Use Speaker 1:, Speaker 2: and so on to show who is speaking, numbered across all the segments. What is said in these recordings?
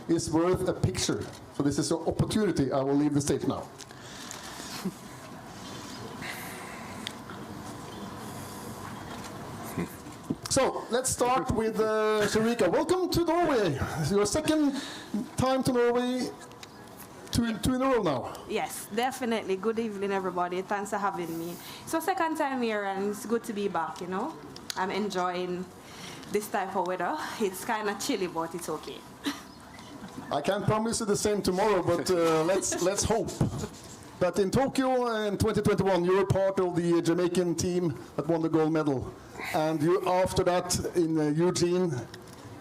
Speaker 1: is worth a picture. So this is an opportunity. I will leave the stage now. So let's start with Shericka. Welcome to Norway. It's your second time to Norway, two in a row now.
Speaker 2: Yes, definitely. Good evening, everybody. Thanks for having me. So second time here, and it's good to be back, you know. I'm enjoying this type of weather. It's kind of chilly, but it's okay.
Speaker 1: I can't promise you the same tomorrow, but let's hope. But in Tokyo in 2021, you were part of the Jamaican team that won the gold medal. And you, after that, in Eugene,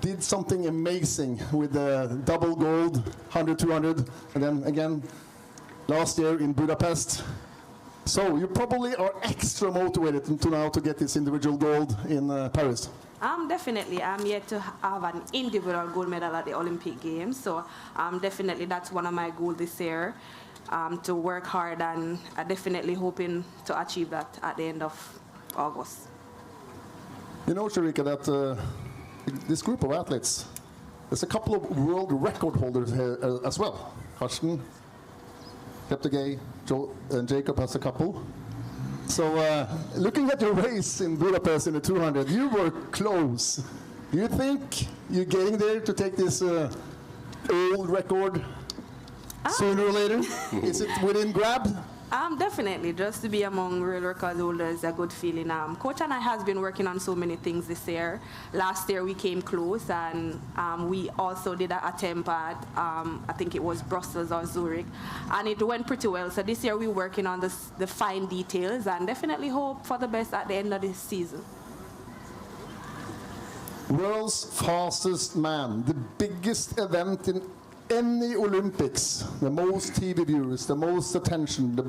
Speaker 1: did something amazing with the double gold, 100, 200, and then again, last year in Budapest. So you probably are extra motivated to now to get this individual gold in Paris.
Speaker 2: Definitely. I'm yet to have an individual gold medal at the Olympic Games. So definitely that's one of my goals this year, to work hard, and I'm definitely hoping to achieve that at the end of August.
Speaker 1: You know, Shericka, that this group of athletes, there's a couple of world record holders here as well. Karsten, Cheptegei, and Jakob has a couple. So looking at your race in Budapest in the 200, you were close. Do you think you're getting there to take this old record sooner or later? Is it within grab?
Speaker 2: Definitely, just to be among world record holders is a good feeling. Coach and I has been working on so many things this year. Last year we came close, and we also did an attempt at, I think it was Brussels or Zurich, and it went pretty well. So this year we're working on the fine details, and definitely hope for the best at the end of this season.
Speaker 1: World's fastest man, the biggest event in any Olympics, the most TV viewers, the most attention, the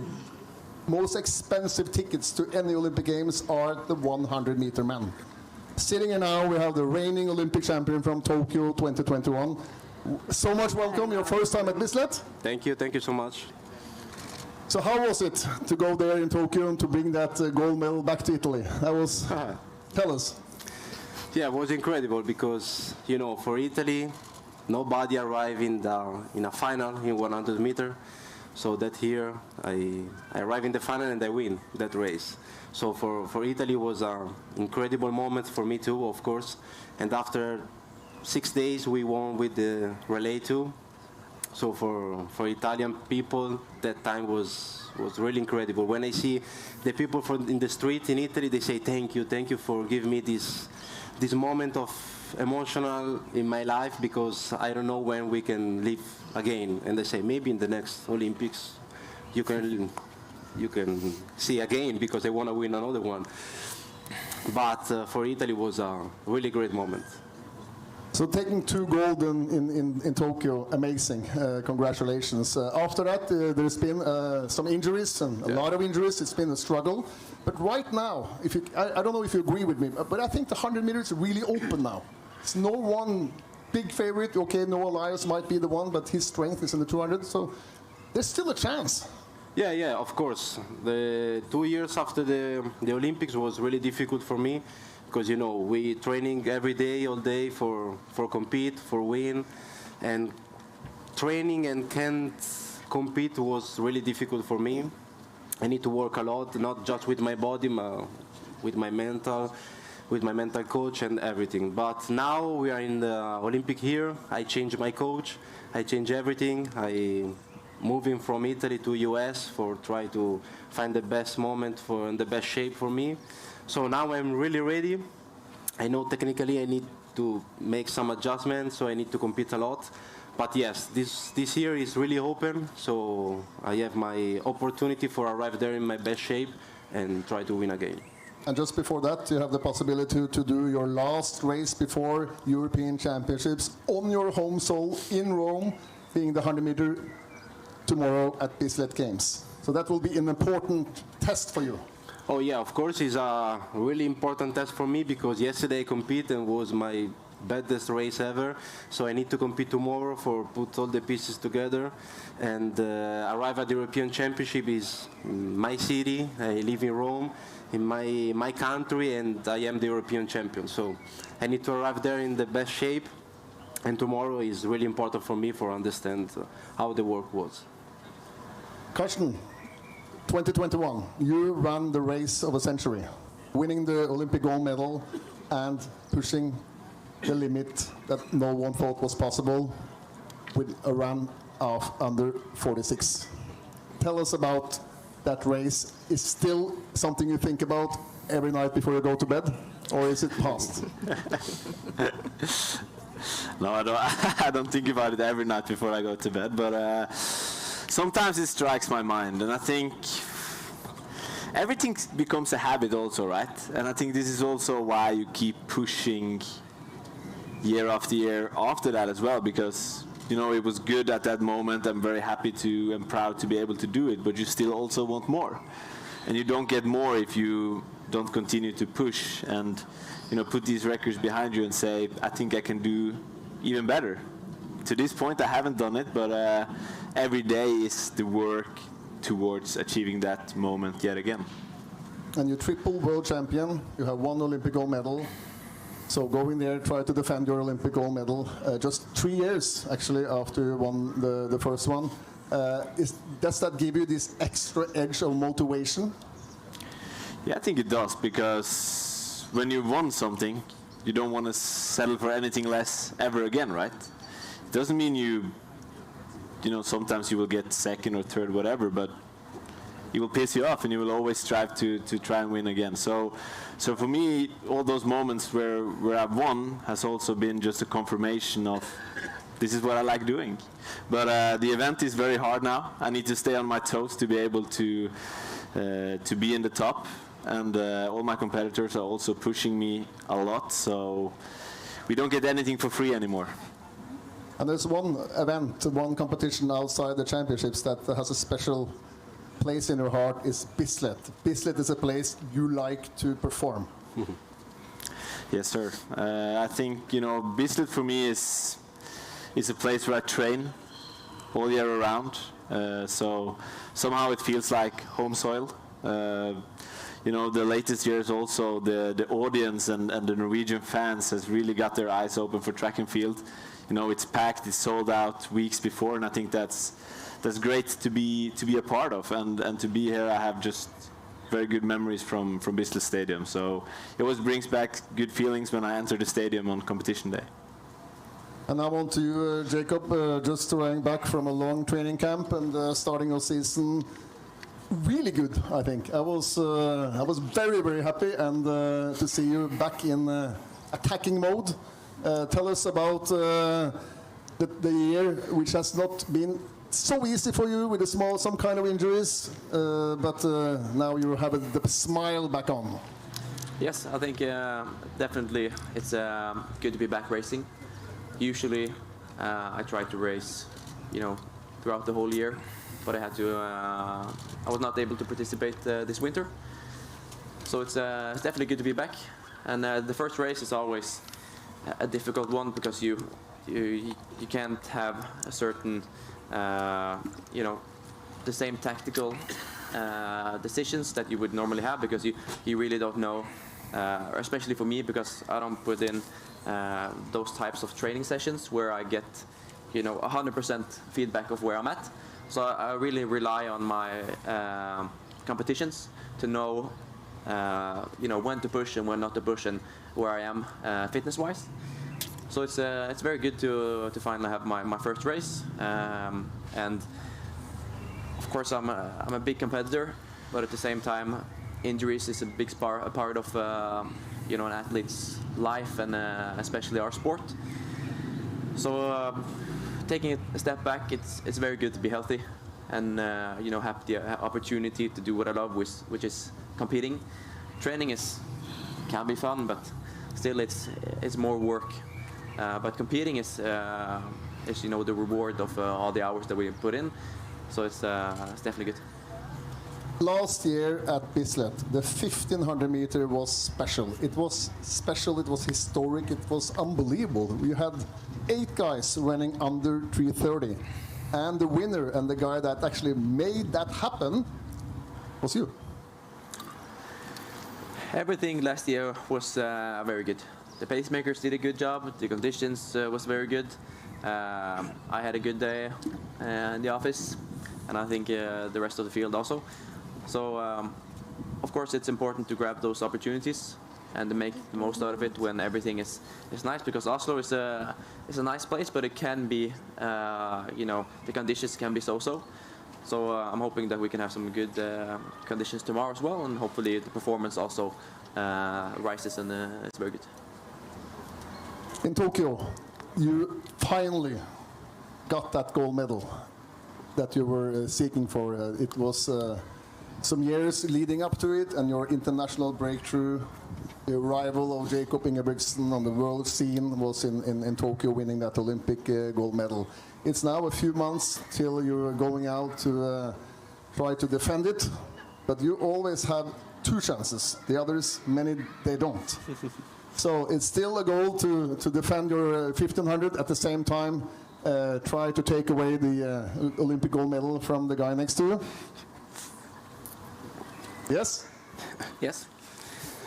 Speaker 1: most expensive tickets to any Olympic Games are the 100-meter man. Sitting here now, we have the reigning Olympic champion from Tokyo 2021. So much welcome, your first time at Bislett.
Speaker 3: Thank you so much.
Speaker 1: So how was it to go there in Tokyo and to bring that gold medal back to Italy? That was, tell us.
Speaker 3: Yeah, it was incredible because, you know, for Italy, nobody arrived in a final in 100 meter. So that year, I arrived in the final and I win that race. So for Italy, it was an incredible moment for me too, of course. And after 6 days, we won with the relay too. So for Italian people, that time was really incredible. When I see the people in the street in Italy, they say, thank you for giving me this moment of emotional in my life, because I don't know when we can live again. And they say maybe in the next Olympics you can see again, because they want to win another one. But for Italy was a really great moment.
Speaker 1: So taking 2 gold in Tokyo, amazing. Congratulations. After that, there's been some injuries, and a lot of injuries. It's been a struggle. But right now, I don't know if you agree with me, but I think the 100 meters are really open now. It's no one big favorite. Okay, Noah Lyles might be the one, but his strength is in the 200. So there's still a chance.
Speaker 3: Yeah, of course. The 2 years after the Olympics was really difficult for me, because, you know, we training every day, all day for compete, for win, and training and can't compete was really difficult for me. I need to work a lot, not just with my body, with my mental coach and everything. But now we are in the Olympic year. I changed my coach. I changed everything. I moving from Italy to US for try to find the best moment and the best shape for me. So now I'm really ready. I know technically I need to make some adjustments, so I need to compete a lot. But yes, this year is really open, so I have my opportunity for arrive there in my best shape and try to win again.
Speaker 1: And just before that, you have the possibility to do your last race before European Championships on your home soil in Rome, being the 100-meter tomorrow at Bislett Games. So that will be an important test for you.
Speaker 3: Oh yeah, of course, it's a really important test for me, because yesterday I competed and was my baddest race ever. So I need to compete tomorrow for put all the pieces together and arrive at the European Championship is my city. I live in Rome, in my country, and I am the European champion. So I need to arrive there in the best shape And tomorrow is really important for me for understand how the work was.
Speaker 1: Karsten, 2021, you ran the race of a century, winning the Olympic gold medal and pushing the limit that no one thought was possible with a run of under 46. Tell us about that race. Is still something you think about every night before you go to bed, or is it past?
Speaker 4: No, I don't think about it every night before I go to bed, but sometimes it strikes my mind, and I think everything becomes a habit also, right? And I think this is also why you keep pushing year after year after that as well, because you know it was good at that moment. I'm very happy to and proud to be able to do it, but you still also want more, and you don't get more if you don't continue to push and put these records behind you and say, I think I can do even better. To this point, I haven't done it, but every day is the work towards achieving that moment yet again.
Speaker 1: And you're triple world champion. You have 1 Olympic gold medal. So go in there, try to defend your Olympic gold medal. Just 3 years, actually, after you won the first one. Does that give you this extra edge of motivation?
Speaker 4: Yeah, I think it does, because when you won something, you don't want to settle for anything less ever again, right? It doesn't mean you sometimes you will get second or third, whatever, but it will piss you off and you will always strive to try and win again. So for me, all those moments where I've won has also been just a confirmation of this is what I like doing. But the event is very hard now. I need to stay on my toes to be able to be in the top. And all my competitors are also pushing me a lot, so we don't get anything for free anymore.
Speaker 1: And there's one event, one competition outside the championships that has a special place in your heart, is Bislett. Bislett is a place you like to perform.
Speaker 4: Yes, sir. I think, Bislett for me is a place where I train all year around. So somehow it feels like home soil. The latest years also, the audience and the Norwegian fans has really got their eyes open for track and field. It's packed, it's sold out weeks before, and I think that's great to be a part of. And to be here, I have just very good memories from Bislett Stadium. So it always brings back good feelings when I enter the stadium on competition day.
Speaker 1: And now on to you, Jakob, just running back from a long training camp and starting your season. Really good, I think. I was very, very happy and to see you back in attacking mode. Tell us about the year, which has not been so easy for you with some kind of injuries, but now you have the smile back on.
Speaker 5: Yes, I think definitely it's good to be back racing. Usually I try to race, throughout the whole year. But I was not able to participate this winter. So it's definitely good to be back. And the first race is always a difficult one because you can't have a certain, the same tactical decisions that you would normally have, because you really don't know, especially for me, because I don't put in those types of training sessions where I get 100% feedback of where I'm at. So I really rely on my competitions to know, when to push and when not to push, and where I am fitness-wise. So it's very good to finally have my first race, and of course I'm a big competitor, but at the same time, injuries is a big part of an athlete's life, and especially our sport. So. Taking a step back, it's very good to be healthy and have the opportunity to do what I love, which is competing. Training can be fun, but still it's more work. But competing is the reward of all the hours that we put in. So it's definitely good.
Speaker 1: Last year at Bislett, the 1500 meter was special. It was special, it was historic, it was unbelievable. We had 8 guys running under 3:30. And the winner and the guy that actually made that happen was you.
Speaker 5: Everything last year was very good. the pacemakers did a good job. The conditions was very good. I had a good day in the office, and I think the rest of the field also. So, of course, it's important to grab those opportunities and to make the most out of it when everything is nice, because Oslo is a nice place, but it can be, the conditions can be so-so. So I'm hoping that we can have some good conditions tomorrow as well, and hopefully the performance also rises, and it's very good.
Speaker 1: In Tokyo, you finally got that gold medal that you were seeking for. It was some years leading up to it, and your international breakthrough, the arrival of Jakob Ingebrigtsen on the world scene was in Tokyo, winning that Olympic gold medal. It's now a few months till you're going out to try to defend it, but you always have 2 chances. The others, many, they don't. So it's still a goal to defend your 1500, at the same time try to take away the Olympic gold medal from the guy next to you. Yes?
Speaker 5: Yes.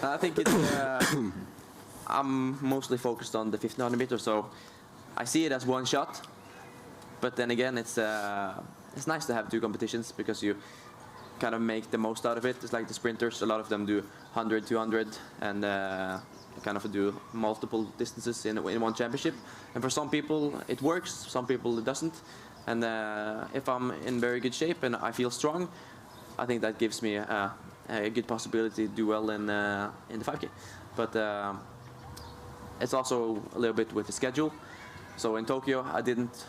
Speaker 5: I think it's, I'm mostly focused on the 1500 meters, so I see it as one shot. But then again, it's nice to have 2 competitions, because you kind of make the most out of it. It's like the sprinters, a lot of them do 100, 200, and kind of do multiple distances in one championship. And for some people it works, some people it doesn't. And if I'm in very good shape and I feel strong, I think that gives me a good possibility to do well in the 5K. But it's also a little bit with the schedule. So in Tokyo I didn't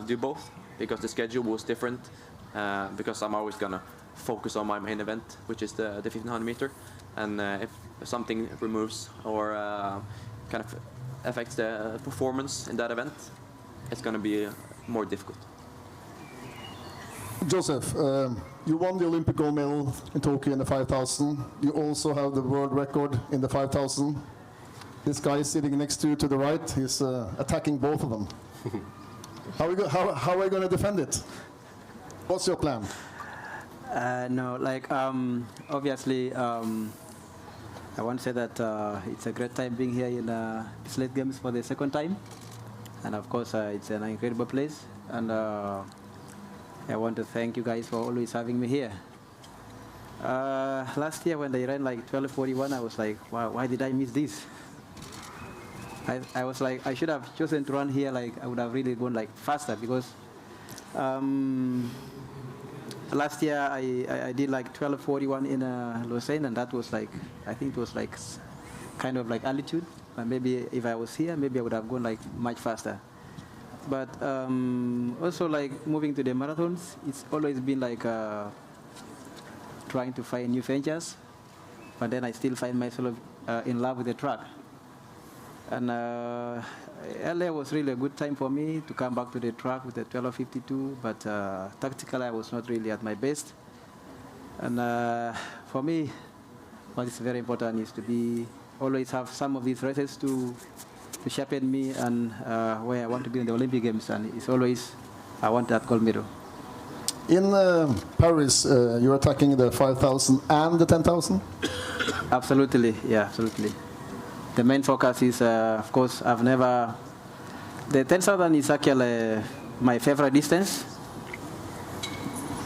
Speaker 5: do both, because the schedule was different, because I'm always gonna focus on my main event, which is the 1500 meter. And if something removes or kind of affects the performance in that event, it's gonna be more difficult.
Speaker 1: Joseph, you won the Olympic gold medal in Tokyo in the 5,000. You also have the world record in the 5,000. This guy sitting next to you to the right, he's attacking both of them. How are you going to defend it? What's your plan?
Speaker 6: Obviously, I want to say that it's a great time being here in Slate Games for the second time. And of course, it's an incredible place. And I want to thank you guys for always having me here. Last year when they ran like 12:41, I was like, wow, why did I miss this? I was like, I should have chosen to run here. Like, I would have really gone like faster, because last year I did like 12:41 in Lausanne, and that was like, I think it was like kind of like altitude. And maybe if I was here, maybe I would have gone like much faster. But also like moving to the marathons, it's always been like trying to find new ventures. But then I still find myself in love with the track. And LA was really a good time for me to come back to the track with the 12:52, but tactically I was not really at my best. And for me, what is very important is to always have some of these races to sharpen me and where I want to be in the Olympic Games, and it's always, I want that gold medal.
Speaker 1: In Paris, you're attacking the 5,000 and the 10,000?
Speaker 6: Absolutely, yeah, absolutely. The main focus is, of course, the 10,000 is actually my favorite distance.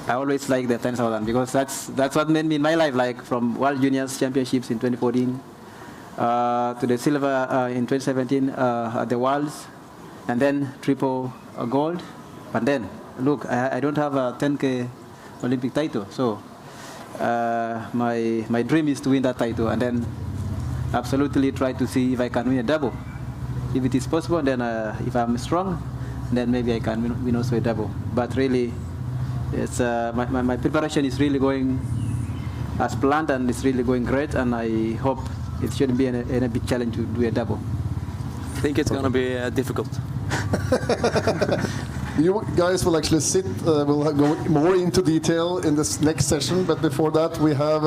Speaker 6: I always like the 10,000 because that's what made me in my life, like from World Juniors Championships in 2014 to the silver in 2017 at the Worlds, and then triple gold. But then, look, I don't have a 10K Olympic title, so my dream is to win that title, and then absolutely try to see if I can win a double. If it is possible, then if I'm strong, then maybe I can win also a double. But really, it's my preparation is really going as planned, and it's really going great, and I hope it shouldn't be a big challenge to do a double.
Speaker 5: I think it's going to be difficult.
Speaker 1: You guys will actually sit, we'll go more into detail in this next session, but before that we have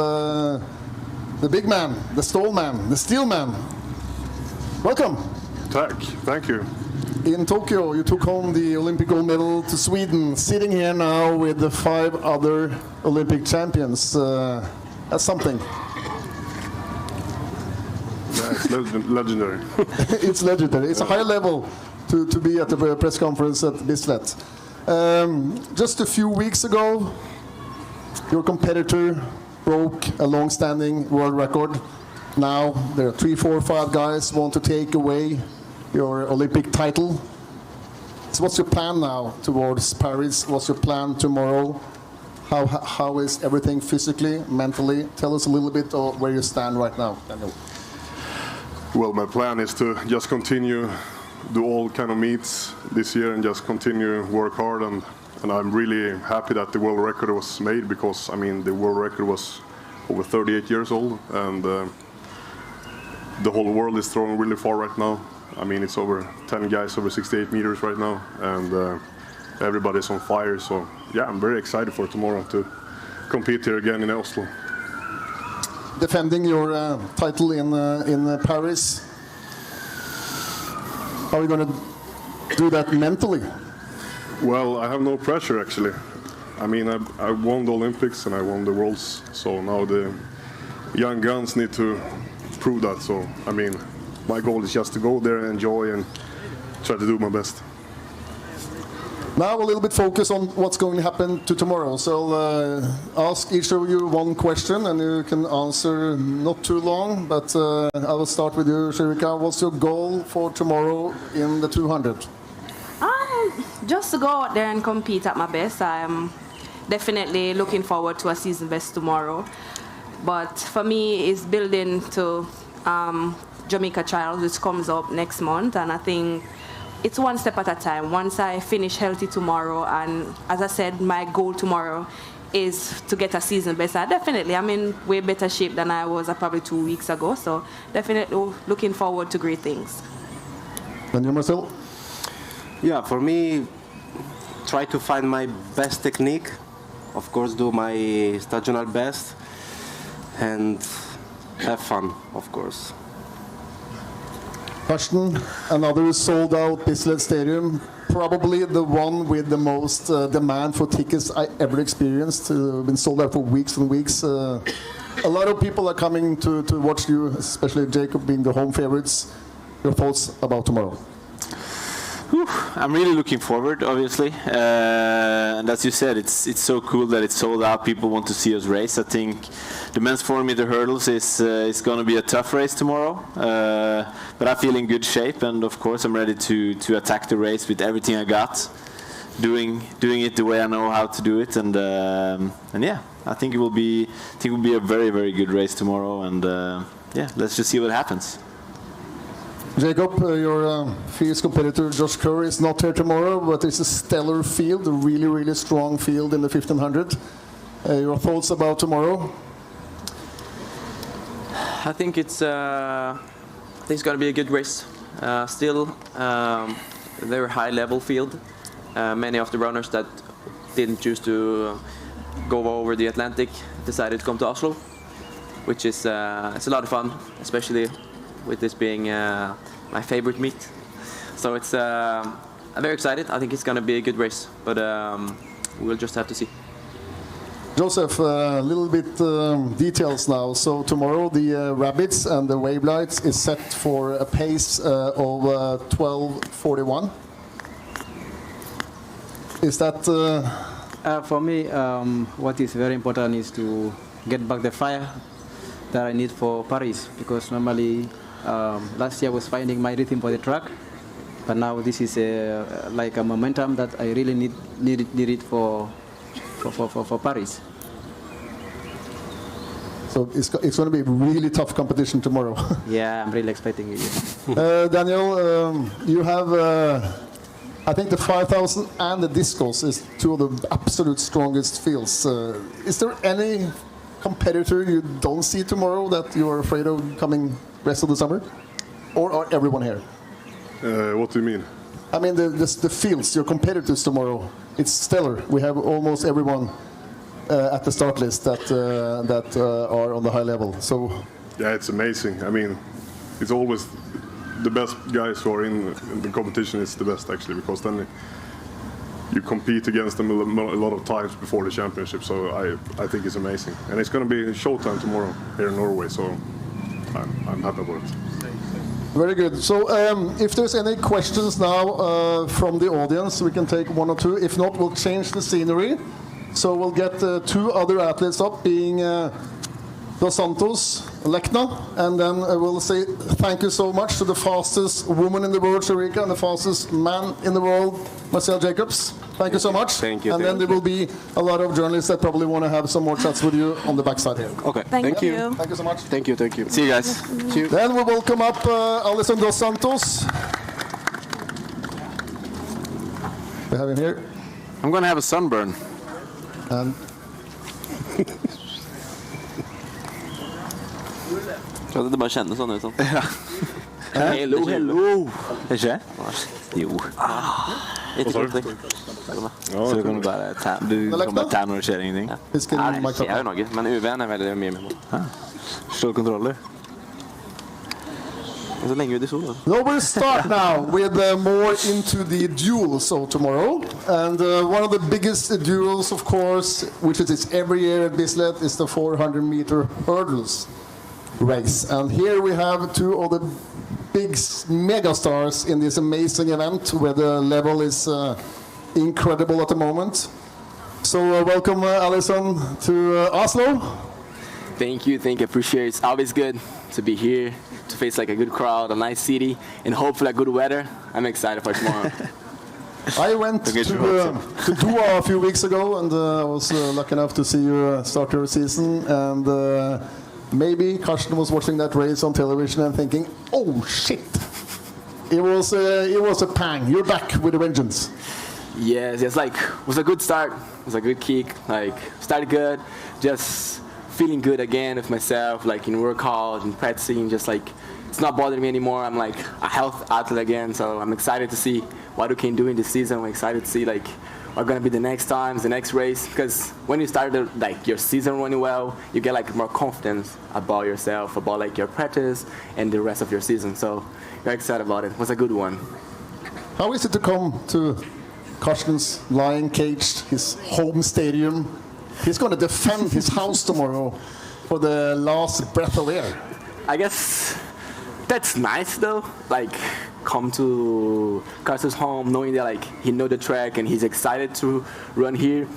Speaker 1: the big man, the Ståhl man, the steel man. Welcome.
Speaker 7: Thank you.
Speaker 1: In Tokyo, you took home the Olympic gold medal to Sweden, sitting here now with the 5 other Olympic champions. That's something.
Speaker 7: Yeah, It's legendary.
Speaker 1: It's legendary. It's a high level to be at the press conference at Bislett. Just a few weeks ago, your competitor broke a long-standing world record. Now there are 3, 4, 5 guys want to take away your Olympic title. So what's your plan now towards Paris? What's your plan tomorrow? How is everything physically, mentally? Tell us a little bit of where you stand right now, Daniel.
Speaker 7: Well, my plan is to just continue, do all kind of meets this year and just continue work hard. And I'm really happy that the world record was made because, I mean, the world record was over 38 years old. And the whole world is throwing really far right now. I mean, it's over 10 guys over 68 meters right now. And everybody's on fire. So, yeah, I'm very excited for tomorrow to compete here again in Oslo.
Speaker 1: Defending your title in Paris. How are you going to do that mentally?
Speaker 7: Well, I have no pressure actually. I mean, I won the Olympics and I won the Worlds, so now the young guns need to prove that. So, I mean, my goal is just to go there and enjoy and try to do my best.
Speaker 1: Now a little bit focus on what's going to happen to tomorrow. So ask each of you one question and you can answer not too long, but I will start with you, Shericka. What's your goal for tomorrow in the 200?
Speaker 2: Just to go out there and compete at my best. I'm definitely looking forward to a season best tomorrow. But for me, it's building to Jamaica Trials, which comes up next month, and I think it's one step at a time. Once I finish healthy tomorrow, and as I said, my goal tomorrow is to get a season best. I'm in way better shape than I was probably 2 weeks ago, so definitely looking forward to great things.
Speaker 1: And you, Marcel?
Speaker 3: Yeah, for me, try to find my best technique. Of course, do my stagional best, and have fun, of course.
Speaker 1: Karsten, another sold-out Bislett Stadium, probably the one with the most demand for tickets I ever experienced. Been sold out for weeks and weeks. A lot of people are coming to watch you, especially Jakob being the home favorites. Your thoughts about tomorrow?
Speaker 4: I'm really looking forward, obviously, and as you said, it's so cool that it's sold out. People want to see us race. I think the men's 400-meter hurdles is going to be a tough race tomorrow, but I feel in good shape, and of course I'm ready to attack the race with everything I got, doing it the way I know how to do it, and yeah, I think it will be a very, very good race tomorrow, and yeah, let's just see what happens.
Speaker 1: Jakob, your fierce competitor Josh Kerr is not here tomorrow, but it's a stellar field, a really, really strong field in the 1500. Your thoughts about tomorrow?
Speaker 5: I think it's going to be a good race. Still, a very high-level field. Many of the runners that didn't choose to go over the Atlantic decided to come to Oslo, which is it's a lot of fun, especially with this being my favorite meet. So it's I'm very excited. I think it's going to be a good race, but we'll just have to see.
Speaker 1: Joseph, a little bit details now. So tomorrow the rabbits and the wave lights is set for a pace of 12:41. Is that...
Speaker 6: For me, what is very important is to get back the fire that I need for Paris, because normally last year I was finding my rhythm for the track, but now this is like a momentum that I really need it for Paris.
Speaker 1: So it's going to be a really tough competition tomorrow.
Speaker 6: Yeah, I'm really expecting it.
Speaker 1: Daniel, you have, I think the 5,000 and the Discus is two of the absolute strongest fields. Is there any competitor you don't see tomorrow that you're afraid of coming rest of the summer? Or are everyone here?
Speaker 7: What do you mean?
Speaker 1: I mean the fields, your competitors tomorrow. It's stellar. We have almost everyone at the start list that are on the high level. So
Speaker 7: yeah, it's amazing. I mean, it's always the best guys who are in the competition is the best actually, because then you compete against them a lot of times before the championship. So I think it's amazing, and it's going to be showtime tomorrow here in Norway. So I'm happy about it.
Speaker 1: Very good. So if there's any questions now from the audience, we can take one or two. If not, we'll change the scenery. So we'll get two other athletes up, being Dos Santos, Alekna, and then we'll say thank you so much to the fastest woman in the world, Shericka, and the fastest man in the world, Marcel Jacobs. Thank you so much.
Speaker 3: Thank you.
Speaker 1: And then there will be a lot of journalists that probably want to have some more chats with you on the backside here.
Speaker 3: Okay.
Speaker 2: Thank you.
Speaker 1: Thank you so much.
Speaker 3: Thank you. Thank you.
Speaker 4: See you guys.
Speaker 1: Then we welcome up Alison Dos Santos. We have him here.
Speaker 4: I'm gonna have a sunburn.
Speaker 1: And
Speaker 5: Så det bare kjennes sånn ut sånn.
Speaker 4: Hello, hello. Ikke? Jo.
Speaker 5: Ikke sant, jeg.
Speaker 4: Så du kan bare ta når det skjer ingenting.
Speaker 1: he's getting
Speaker 5: Nei,
Speaker 1: my
Speaker 5: det skjer
Speaker 1: cup.
Speaker 5: jo noe, men UV-en er veldig mye med.
Speaker 4: Slå kontroller.
Speaker 5: Så lenge ut i solen.
Speaker 1: No, we'll start now with more into the duels of tomorrow. And one of the biggest duels, of course, which it is every year at Bislett, is the 400-meter hurdles race. And here we have two of the big megastars in this amazing event, where the level is incredible at the moment. So welcome, Alison, to Oslo.
Speaker 8: Thank you. Appreciate it. It's always good to be here, to face like a good crowd, a nice city, and hopefully a good weather. I'm excited for tomorrow.
Speaker 1: I went to Doha a few weeks ago, and I was lucky enough to see you start your season. And maybe Karsten was watching that race on television and thinking, "Oh shit!" It was a pang. You're back with a vengeance.
Speaker 8: Yes, it was a good start. It was a good kick. Started good, just feeling good again with myself, in workout and practicing, just it's not bothering me anymore. I'm a health athlete again, so I'm excited to see what we can do in this season. I'm excited to see what gonna be the next times, the next race, because when you start your season running well, you get more confidence about yourself, about your practice and the rest of your season. So very excited about it. It was a good one.
Speaker 1: How is it to come to Karsten's lion cage, his home stadium? He's going to defend his house tomorrow for the last breath of air.
Speaker 8: I guess that's nice though. Come to Karsten's home knowing that he know the track and he's excited to run here.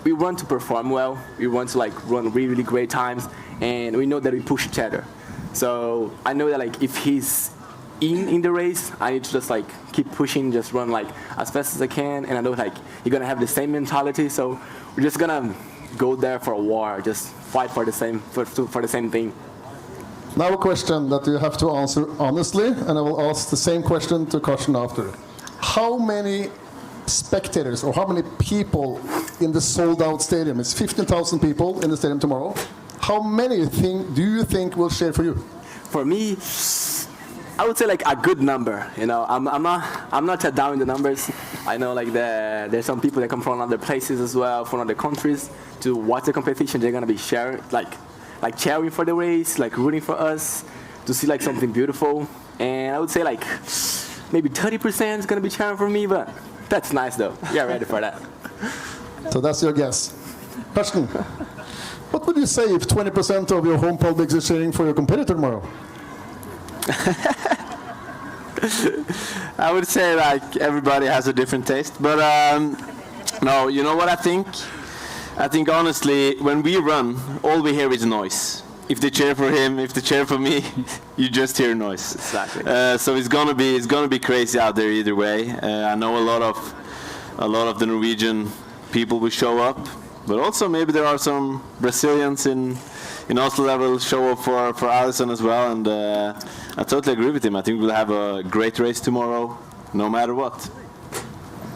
Speaker 8: We want to perform well. We want to run really, really great times, and we know that we push each other. So I know that if he's in the race, I need to just keep pushing, just run as fast as I can, and I know you're gonna have the same mentality. So we're just gonna go there for a war, just fight for the same thing.
Speaker 1: Now a question that you have to answer honestly, and I will ask the same question to Karsten after. How many spectators or how many people in the sold-out stadium? It's 15,000 people in the stadium tomorrow. How many do you think will cheer for you?
Speaker 8: For me, I would say a good number. I'm not that down in the numbers. I know there's some people that come from other places as well, from other countries, to watch the competition. They're gonna be sharing, cheering for the race, rooting for us, to see something beautiful. And I would say maybe 30% is gonna be cheering for me, but that's nice though. Yeah, ready for that.
Speaker 1: So that's your guess. Karsten, what would you say if 20% of your home public is cheering for your competitor tomorrow?
Speaker 4: I would say everybody has a different taste, but no, you know what I think? I think honestly, when we run, all we hear is noise. If they cheer for him, if they cheer for me, you just hear noise.
Speaker 8: Exactly.
Speaker 4: So it's gonna be crazy out there either way. I know a lot of the Norwegian people will show up, but also maybe there are some Brazilians in Oslo that will show up for Alison as well, and I totally agree with him. I think we'll have a great race tomorrow, no matter what.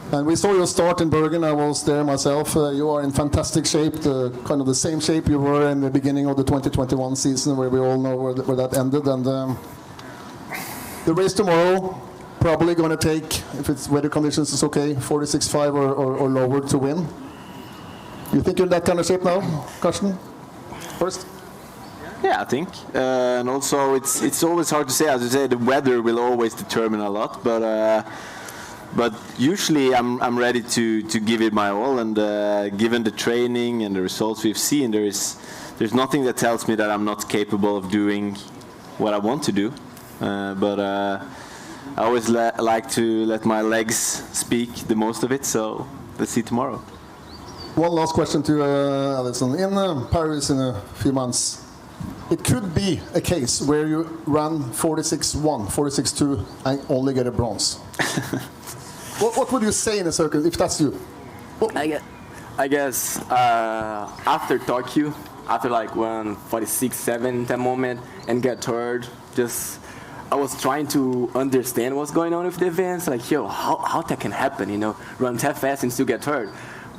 Speaker 1: And we saw your start in Bergen. I was there myself. You are in fantastic shape, kind of the same shape you were in the beginning of the 2021 season, where we all know where that ended. And the race tomorrow, probably going to take, if it's weather conditions is okay, 46.5 or lower to win. You think you're in that kind of shape now, Karsten? First?
Speaker 4: Yeah, I think. And also, it's always hard to say. As you say, the weather will always determine a lot, but usually I'm ready to give it my all, and given the training and the results we've seen, there's nothing that tells me that I'm not capable of doing what I want to do. but I always like to let my legs speak the most of it. So let's see tomorrow.
Speaker 1: One last question to Alison. In Paris in a few months, it could be a case where you run 46.1, 46.2 and only get a bronze. What would you say in a circle if that's you?
Speaker 8: I guess after Tokyo, after like when 46.7 that moment and get third, I was trying to understand what's going on with the events. Like, yo, how that can happen? You know, run that fast and still get third.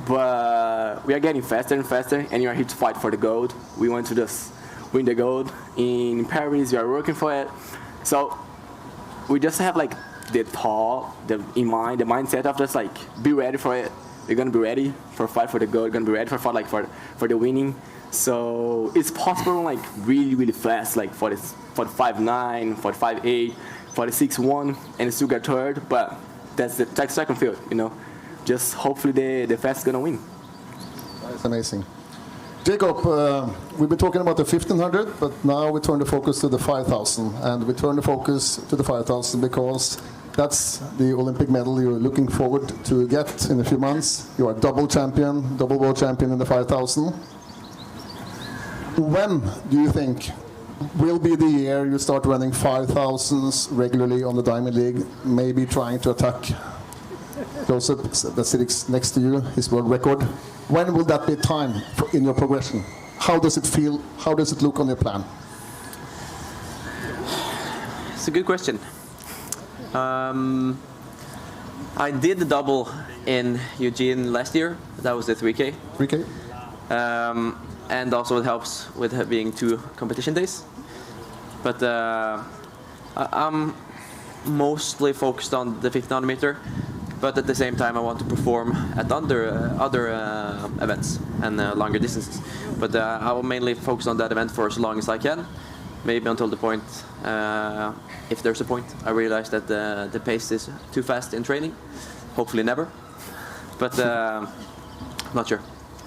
Speaker 8: But we are getting faster and faster, and you are here to fight for the gold. We want to just win the gold in Paris. We are working for it. So we just have like the thought, the mindset of just like be ready for it. We're gonna be ready for fight for the gold. We're gonna be ready for fight like for the winning. So it's possible like really fast, like 45.9, 45.8, 46.1, and still get third. But that's the second field, you know. Just hopefully the fast is gonna win.
Speaker 1: That's amazing. Jakob, we've been talking about the 1500, but now we turn the focus to the 5000, and we turn the focus to the 5000 because that's the Olympic medal you're looking forward to get in a few months. You are double world champion in the 5000. When do you think will be the year you start running 5000s regularly on the Diamond League, maybe trying to attack Joseph that sits next to you, his world record? When will that be time in your progression? How does it feel? How does it look on your plan?
Speaker 5: It's a good question. I did the double in Eugene last year. That was the 3K.
Speaker 1: 3K?
Speaker 5: And also it helps with being 2 competition days. But I'm mostly focused on the 1500 meter. But at the same time, I want to perform at other events and longer distances. But I will mainly focus on that event for as long as I can, maybe until the point, if there's a point, I realize that the pace is too fast in training. Hopefully never, but not sure.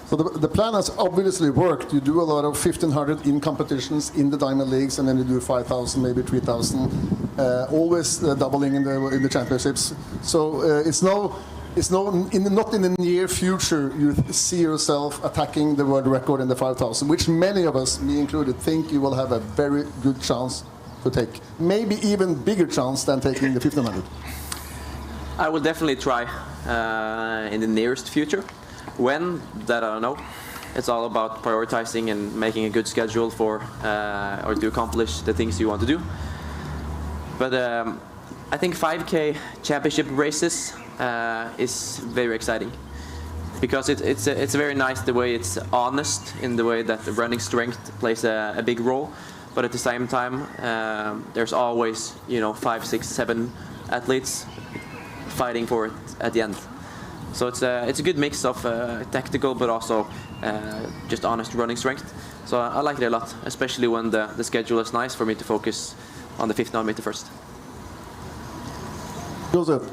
Speaker 1: So the plan has obviously worked. You do a lot of 1500 in competitions in the Diamond Leagues, and then you do 5000, maybe 3000, always doubling in the championships. So not in the near future you see yourself attacking the world record in the 5000, which many of us, me included, think you will have a very good chance to take. Maybe even bigger chance than taking the 1500.
Speaker 5: I will definitely try in the nearest future. When, that I don't know. It's all about prioritizing and making a good schedule for or to accomplish the things you want to do. But I think 5K championship races is very exciting because it's very nice the way it's honest in the way that the running strength plays a big role. But at the same time, there's always 5, 6, 7 athletes fighting for it at the end. So it's a good mix of tactical but also just honest running strength. So I like it a lot, especially when the schedule is nice for me to focus on the 1500 meter first.
Speaker 1: Joseph,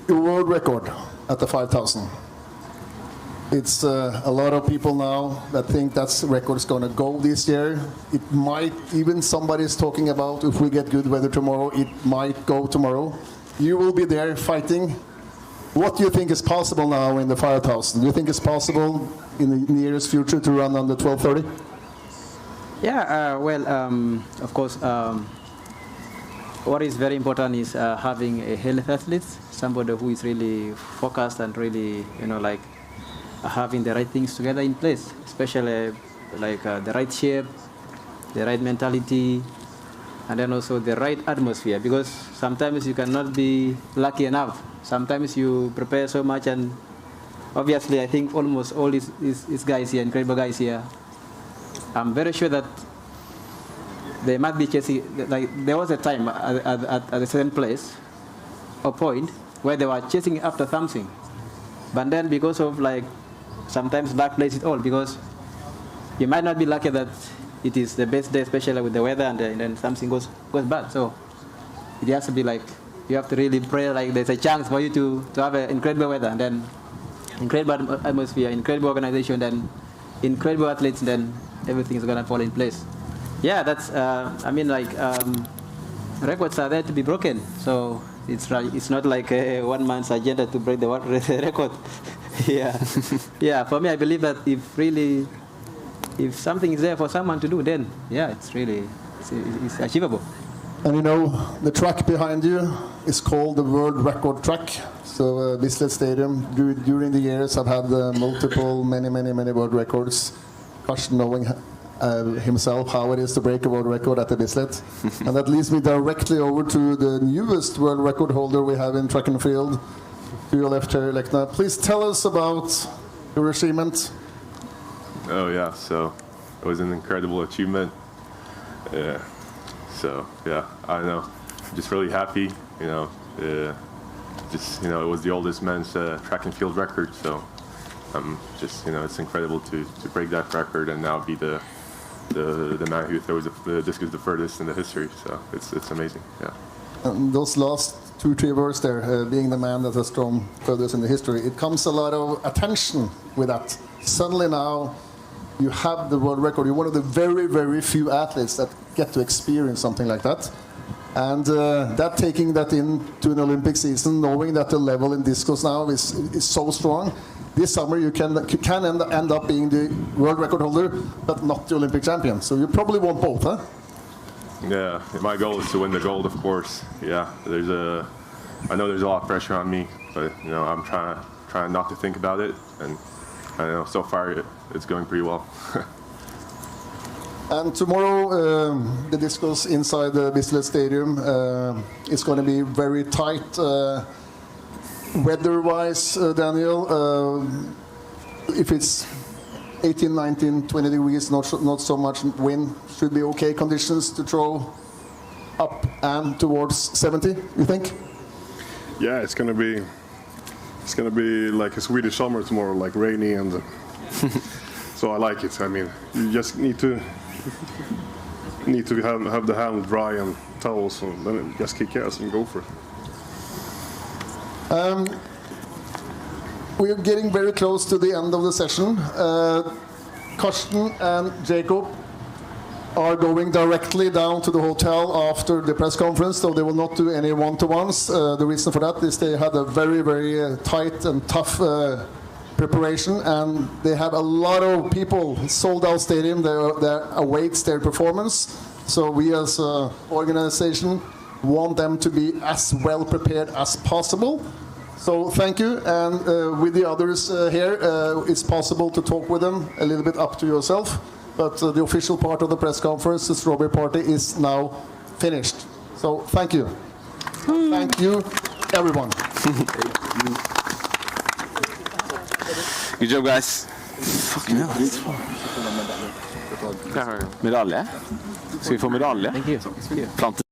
Speaker 1: your world record at the 5000. It's a lot of people now that think that record is going to go this year. It might, even somebody is talking about if we get good weather tomorrow, it might go tomorrow. You will be there fighting. What do you think is possible now in the 5000? Do you think it's possible in the nearest future to run on the 12:30?
Speaker 6: Yeah, of course, what is very important is having a healthy athlete, somebody who is really focused and really, having the right things together in place, especially the right shape, the right mentality, and then also the right atmosphere, because sometimes you cannot be lucky enough. Sometimes you prepare so much, and obviously I think almost all these guys here, incredible guys here, I'm very sure that they might be chasing, there was a time at a certain place or point where they were chasing after something. But then because of sometimes luck plays it all, because you might not be lucky that it is the best day, especially with the weather, and then something goes bad. So it has to be you have to really pray there's a chance for you to have an incredible weather, and then incredible atmosphere, incredible organization, then incredible athletes, then everything is going to fall in place. Yeah, that's, records are there to be broken. So it's not like one man's agenda to break the record. Yeah, yeah. For me, I believe that if something is there for someone to do, then yeah, it's achievable.
Speaker 1: And you know, the track behind you is called the world record track. So Bislett Stadium during the years have had many world records. Karsten knowing himself how it is to break a world record at the Bislett. And that leads me directly over to the newest world record holder we have in track and field, to your left, Shericka Jackson. Please tell us about your achievement.
Speaker 9: Oh yeah, so it was an incredible achievement. Yeah. So yeah, I don't know, just really happy. You know, it was the oldest men's track and field record. So just it's incredible to break that record and now be the man who throws the discus the furthest in the history. So it's amazing. Yeah.
Speaker 1: And those last 2-3 words there, being the man that has thrown furthest in the history, it comes a lot of attention with that. Suddenly now you have the world record. You're one of the very few athletes that get to experience something like that. And that taking that into an Olympic season, knowing that the level in discus now is so strong, this summer you can end up being the world record holder, but not the Olympic champion. So you probably want both, huh?
Speaker 9: Yeah, my goal is to win the gold, of course. Yeah, I know there's a lot of pressure on me, but I'm trying not to think about it, and I know so far it's going pretty well.
Speaker 1: And tomorrow, the discus inside the Bislett Stadium is going to be very tight weather-wise, Daniel. If it's 18, 19, 20 degrees, not so much wind, should be okay conditions to throw up and towards 70, you think?
Speaker 7: Yeah, it's gonna be like a Swedish summer tomorrow, like rainy, and so I like it. I mean, you just need to have the hand dry and towels, and then just kick ass and go for it.
Speaker 1: We are getting very close to the end of the session. Karsten and Jakob are going directly down to the hotel after the press conference, so they will not do any one-to-ones. The reason for that is they had a very tight and tough preparation, and they have a lot of people, sold-out stadium, that awaits their performance. So we as an organization want them to be as well prepared as possible. So thank you, and with the others here, it's possible to talk with them a little bit up to yourself, but the official part of the press conference, the strawberry party, is now finished. So thank you. Thank you, everyone.
Speaker 4: Good job, guys. Fucking hell. Medalje? Ska vi få medalje?
Speaker 6: Thank you.